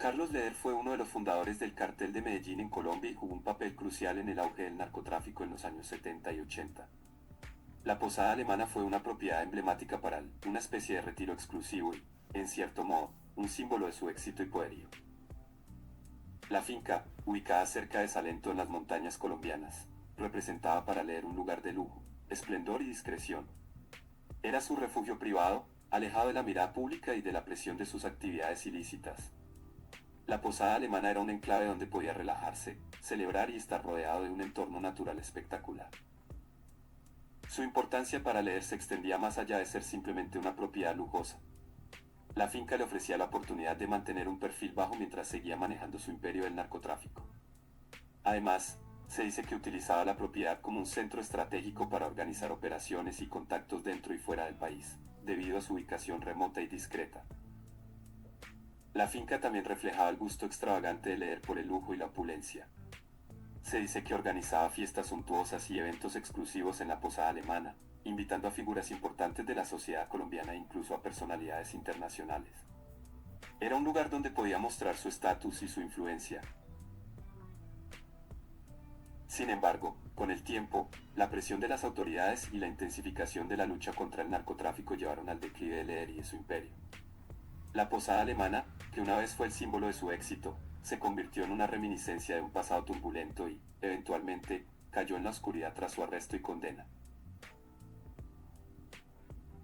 Carlos Leder fue uno de los fundadores del Cartel de Medellín en Colombia y jugó un papel crucial en el auge del narcotráfico en los años 70 y 80. La posada alemana fue una propiedad emblemática para él, una especie de retiro exclusivo y, en cierto modo, un símbolo de su éxito y poderío. La finca, ubicada cerca de Salento en las montañas colombianas, representaba para Leder un lugar de lujo, esplendor y discreción. Era su refugio privado, alejado de la mirada pública y de la presión de sus actividades ilícitas. La posada alemana era un enclave donde podía relajarse, celebrar y estar rodeado de un entorno natural espectacular. Su importancia para Leder se extendía más allá de ser simplemente una propiedad lujosa. La finca le ofrecía la oportunidad de mantener un perfil bajo mientras seguía manejando su imperio del narcotráfico. Además, se dice que utilizaba la propiedad como un centro estratégico para organizar operaciones y contactos dentro y fuera del país, debido a su ubicación remota y discreta. La finca también reflejaba el gusto extravagante de Leder por el lujo y la opulencia. Se dice que organizaba fiestas suntuosas y eventos exclusivos en la posada alemana, invitando a figuras importantes de la sociedad colombiana e incluso a personalidades internacionales. Era un lugar donde podía mostrar su estatus y su influencia. Sin embargo, con el tiempo, la presión de las autoridades y la intensificación de la lucha contra el narcotráfico llevaron al declive de Leder y de su imperio. La posada alemana, que una vez fue el símbolo de su éxito, se convirtió en una reminiscencia de un pasado turbulento y, eventualmente, cayó en la oscuridad tras su arresto y condena.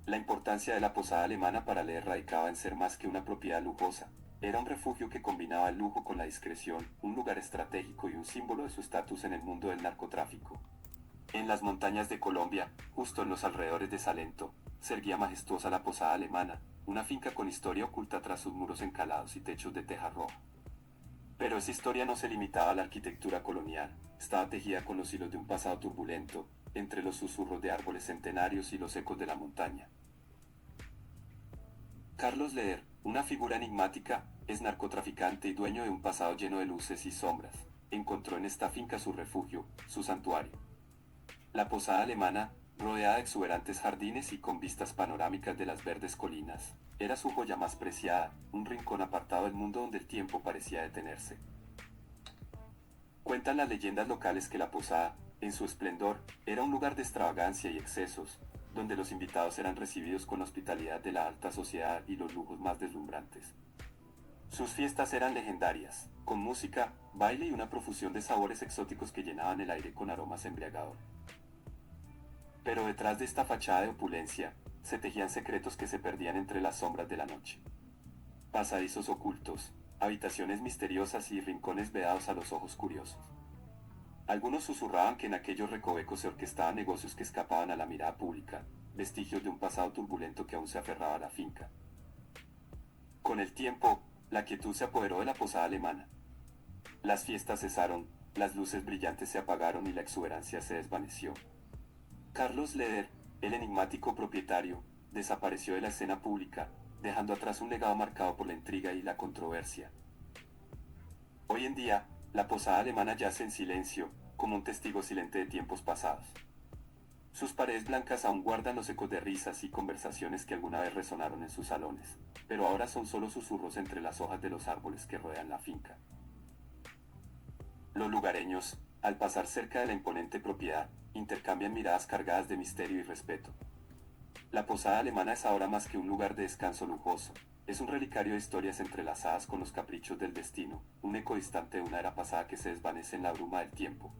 La importancia de la posada alemana para Leder radicaba en ser más que una propiedad lujosa. Era un refugio que combinaba el lujo con la discreción, un lugar estratégico y un símbolo de su estatus en el mundo del narcotráfico. En las montañas de Colombia, justo en los alrededores de Salento, se erguía majestuosa la posada alemana, una finca con historia oculta tras sus muros encalados y techos de teja roja. Pero esa historia no se limitaba a la arquitectura colonial, estaba tejida con los hilos de un pasado turbulento, entre los susurros de árboles centenarios y los ecos de la montaña. Carlos Leder, una figura enigmática, es narcotraficante y dueño de un pasado lleno de luces y sombras. Encontró en esta finca su refugio, su santuario. La posada alemana, rodeada de exuberantes jardines y con vistas panorámicas de las verdes colinas, era su joya más preciada, un rincón apartado del mundo donde el tiempo parecía detenerse. Cuentan las leyendas locales que la posada, en su esplendor, era un lugar de extravagancia y excesos, donde los invitados eran recibidos con hospitalidad de la alta sociedad y los lujos más deslumbrantes. Sus fiestas eran legendarias, con música, baile y una profusión de sabores exóticos que llenaban el aire con aromas embriagadores. Pero detrás de esta fachada de opulencia, se tejían secretos que se perdían entre las sombras de la noche. Pasadizos ocultos, habitaciones misteriosas y rincones vedados a los ojos curiosos. Algunos susurraban que en aquellos recovecos se orquestaban negocios que escapaban a la mirada pública, vestigios de un pasado turbulento que aún se aferraba a la finca. Con el tiempo, la quietud se apoderó de la posada alemana. Las fiestas cesaron, las luces brillantes se apagaron y la exuberancia se desvaneció. Carlos Leder, el enigmático propietario, desapareció de la escena pública, dejando atrás un legado marcado por la intriga y la controversia. Hoy en día, la posada alemana yace en silencio, como un testigo silente de tiempos pasados. Sus paredes blancas aún guardan los ecos de risas y conversaciones que alguna vez resonaron en sus salones, pero ahora son solo susurros entre las hojas de los árboles que rodean la finca. Los lugareños, al pasar cerca de la imponente propiedad, intercambian miradas cargadas de misterio y respeto. La posada alemana es ahora más que un lugar de descanso lujoso, es un relicario de historias entrelazadas con los caprichos del destino, un eco distante de una era pasada que se desvanece en la bruma del tiempo.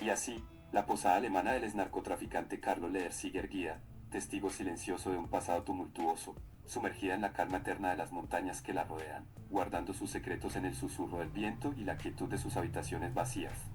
Y así, la posada alemana del exnarcotraficante Carlos Leder sigue erguida, testigo silencioso de un pasado tumultuoso, sumergida en la calma eterna de las montañas que la rodean, guardando sus secretos en el susurro del viento y la quietud de sus habitaciones vacías.